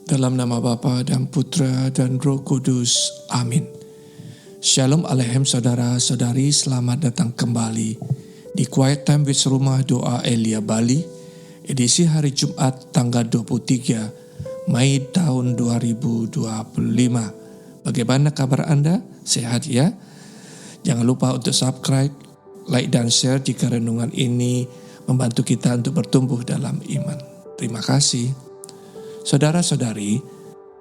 Dalam nama Bapa dan Putra dan Roh Kudus. Amin. Shalom Aleichem saudara-saudari, selamat datang kembali di Quiet Time with Rumah Doa Elia Bali, edisi hari Jumat tanggal 23 Mei tahun 2025. Bagaimana kabar Anda? Sehat ya? Jangan lupa untuk subscribe, like dan share jika renungan ini membantu kita untuk bertumbuh dalam iman. Terima kasih. Saudara-saudari,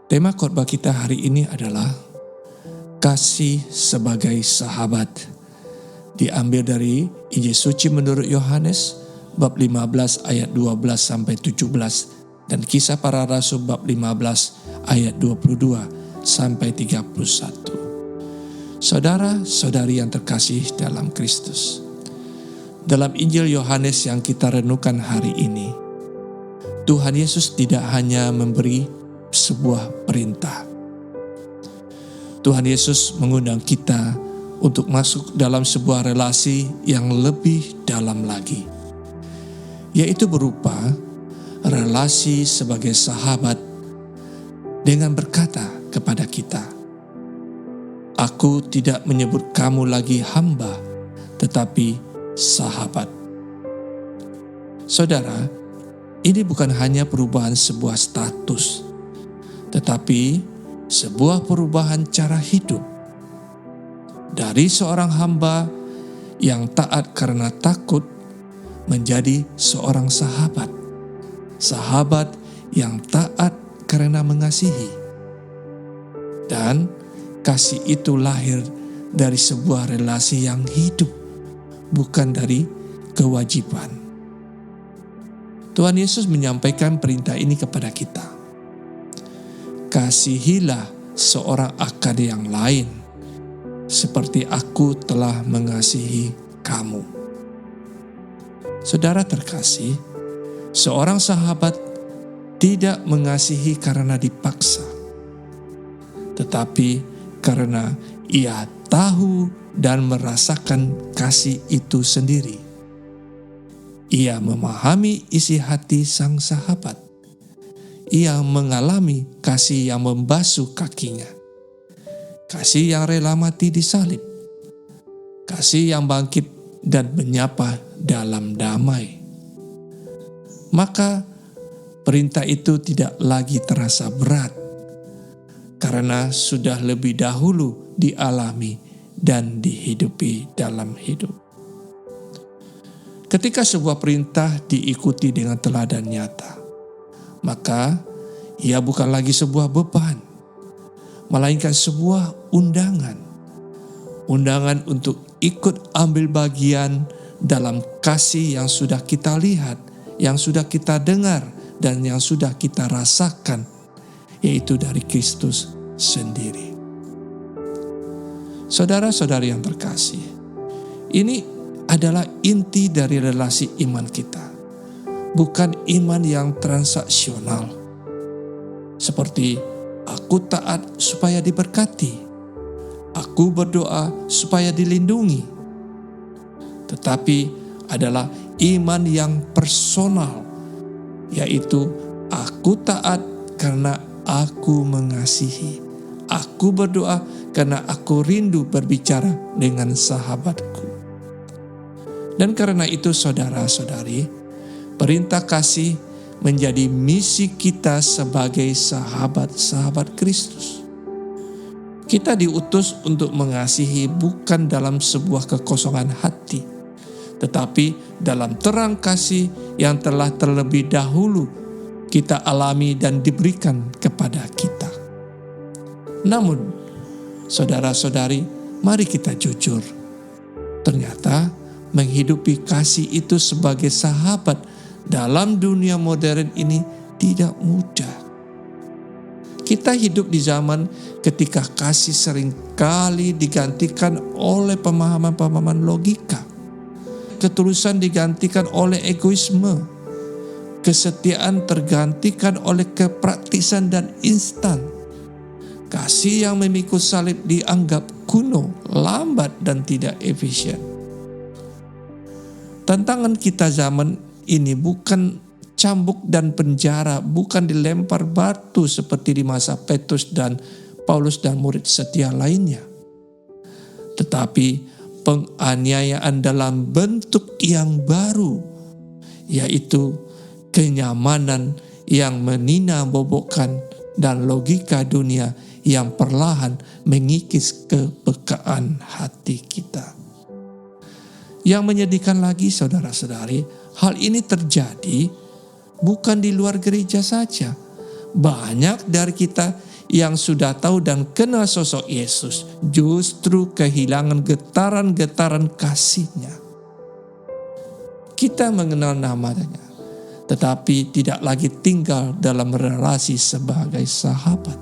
tema khotbah kita hari ini adalah kasih sebagai sahabat. Diambil dari Injil Suci menurut Yohanes bab 15 ayat 12 sampai 17 dan Kisah Para Rasul bab 15 ayat 22 sampai 31. Saudara-saudari yang terkasih dalam Kristus. Dalam Injil Yohanes yang kita renungkan hari ini, Tuhan Yesus tidak hanya memberi sebuah perintah. Tuhan Yesus mengundang kita untuk masuk dalam sebuah relasi yang lebih dalam lagi, yaitu berupa relasi sebagai sahabat dengan berkata kepada kita, "Aku tidak menyebut kamu lagi hamba, tetapi sahabat." Saudara, ini bukan hanya perubahan sebuah status, tetapi sebuah perubahan cara hidup. Dari seorang hamba yang taat karena takut menjadi seorang sahabat. Sahabat yang taat karena mengasihi. Dan kasih itu lahir dari sebuah relasi yang hidup, bukan dari kewajiban. Tuhan Yesus menyampaikan perintah ini kepada kita. Kasihilah seorang akan yang lain, seperti aku telah mengasihi kamu. Saudara terkasih, seorang sahabat tidak mengasihi karena dipaksa, tetapi karena ia tahu dan merasakan kasih itu sendiri. Ia memahami isi hati sang sahabat. Ia mengalami kasih yang membasuh kakinya. Kasih yang rela mati di salib. Kasih yang bangkit dan menyapa dalam damai. Maka perintah itu tidak lagi terasa berat, karena sudah lebih dahulu dialami dan dihidupi dalam hidup. Ketika sebuah perintah diikuti dengan teladan nyata, maka ia bukan lagi sebuah beban, melainkan sebuah undangan. Undangan untuk ikut ambil bagian dalam kasih yang sudah kita lihat, yang sudah kita dengar, dan yang sudah kita rasakan, yaitu dari Kristus sendiri. Saudara-saudari yang terkasih, ini adalah inti dari relasi iman kita, bukan iman yang transaksional, seperti aku taat supaya diberkati, aku berdoa supaya dilindungi, tetapi adalah iman yang personal, yaitu aku taat karena aku mengasihi, aku berdoa karena aku rindu berbicara dengan sahabatku. Dan karena itu saudara-saudari, perintah kasih menjadi misi kita sebagai sahabat-sahabat Kristus. Kita diutus untuk mengasihi bukan dalam sebuah kekosongan hati, tetapi dalam terang kasih yang telah terlebih dahulu kita alami dan diberikan kepada kita. Namun, saudara-saudari, mari kita jujur. Ternyata menghidupi kasih itu sebagai sahabat dalam dunia modern ini tidak mudah. Kita hidup di zaman ketika kasih seringkali digantikan oleh pemahaman-pemahaman logika. Ketulusan digantikan oleh egoisme. Kesetiaan tergantikan oleh kepraktisan dan instan. Kasih yang memikul salib dianggap kuno, lambat, dan tidak efisien. Tantangan kita zaman ini bukan dicambuk dan penjara, bukan dilempar batu seperti di masa Petrus dan Paulus dan murid setia lainnya. Tetapi penganiayaan dalam bentuk yang baru, yaitu kenyamanan yang menina-bobokkan dan logika dunia yang perlahan mengikis kepekaan hati kita. Yang menyedihkan lagi, saudara-saudari, hal ini terjadi bukan di luar gereja saja. Banyak dari kita yang sudah tahu dan kenal sosok Yesus justru kehilangan getaran-getaran kasih-Nya. Kita mengenal namanya, tetapi tidak lagi tinggal dalam relasi sebagai sahabat.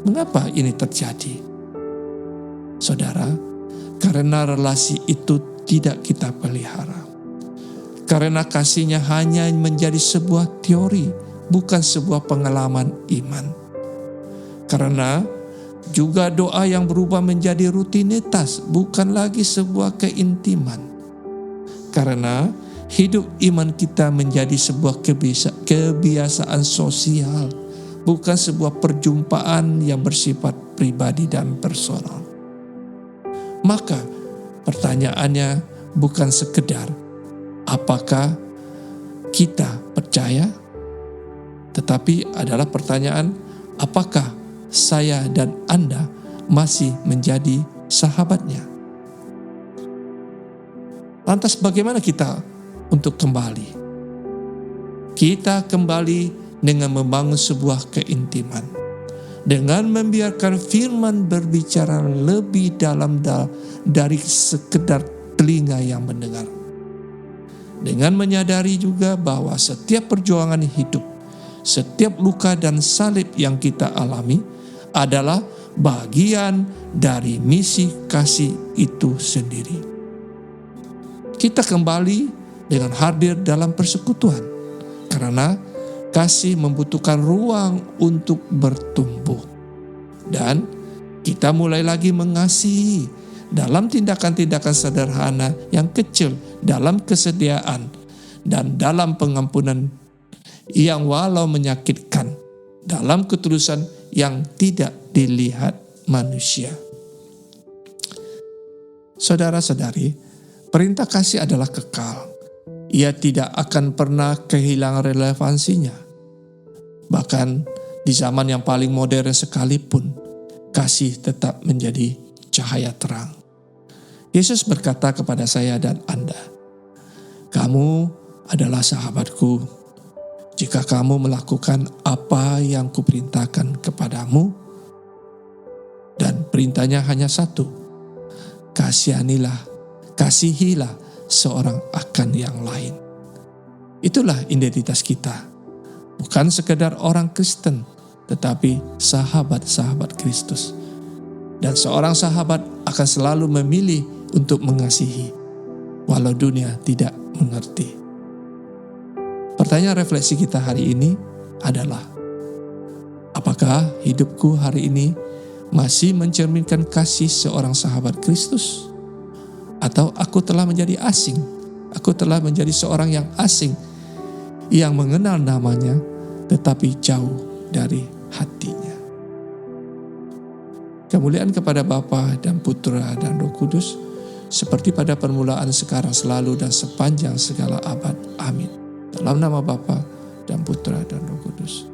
Mengapa ini terjadi? Saudara, karena relasi itu tidak kita pelihara. Karena kasih-Nya hanya menjadi sebuah teori, bukan sebuah pengalaman iman. Karena juga doa yang berubah menjadi rutinitas, bukan lagi sebuah keintiman. Karena hidup iman kita menjadi sebuah kebiasaan sosial, bukan sebuah perjumpaan yang bersifat pribadi dan personal. Maka pertanyaannya bukan sekedar apakah kita percaya, tetapi adalah pertanyaan apakah saya dan Anda masih menjadi sahabatnya. Lantas bagaimana kita untuk kembali? Kita kembali dengan membangun sebuah keintiman, dengan membiarkan firman berbicara lebih dalam dari sekedar telinga yang mendengar. Dengan menyadari juga bahwa setiap perjuangan hidup, setiap luka dan salib yang kita alami adalah bagian dari misi kasih itu sendiri. Kita kembali dengan hadir dalam persekutuan, karena kasih membutuhkan ruang untuk bertumbuh. Dan kita mulai lagi mengasihi dalam tindakan-tindakan sederhana yang kecil, dalam kesediaan, dan dalam pengampunan yang walau menyakitkan, dalam ketulusan yang tidak dilihat manusia. Saudara-saudari, perintah kasih adalah kekal. Ia tidak akan pernah kehilangan relevansinya. Bahkan di zaman yang paling modern sekalipun, kasih tetap menjadi cahaya terang. Yesus berkata kepada saya dan Anda, "Kamu adalah sahabatku jika kamu melakukan apa yang kuperintahkan kepadamu." Dan perintahnya hanya satu, kasihilah seorang akan yang lain. Itulah identitas kita. Bukan sekedar orang Kristen, tetapi sahabat-sahabat Kristus. Dan seorang sahabat akan selalu memilih untuk mengasihi, walau dunia tidak mengerti. Pertanyaan refleksi kita hari ini adalah, apakah hidupku hari ini masih mencerminkan kasih seorang sahabat Kristus? Atau aku telah menjadi asing? Aku telah menjadi seorang yang asing, yang mengenal namanya, tetapi jauh dari hatinya. Kemuliaan kepada Bapa dan Putra dan Roh Kudus, seperti pada permulaan, sekarang, selalu, dan sepanjang segala abad. Amin. Dalam nama Bapa dan Putra dan Roh Kudus.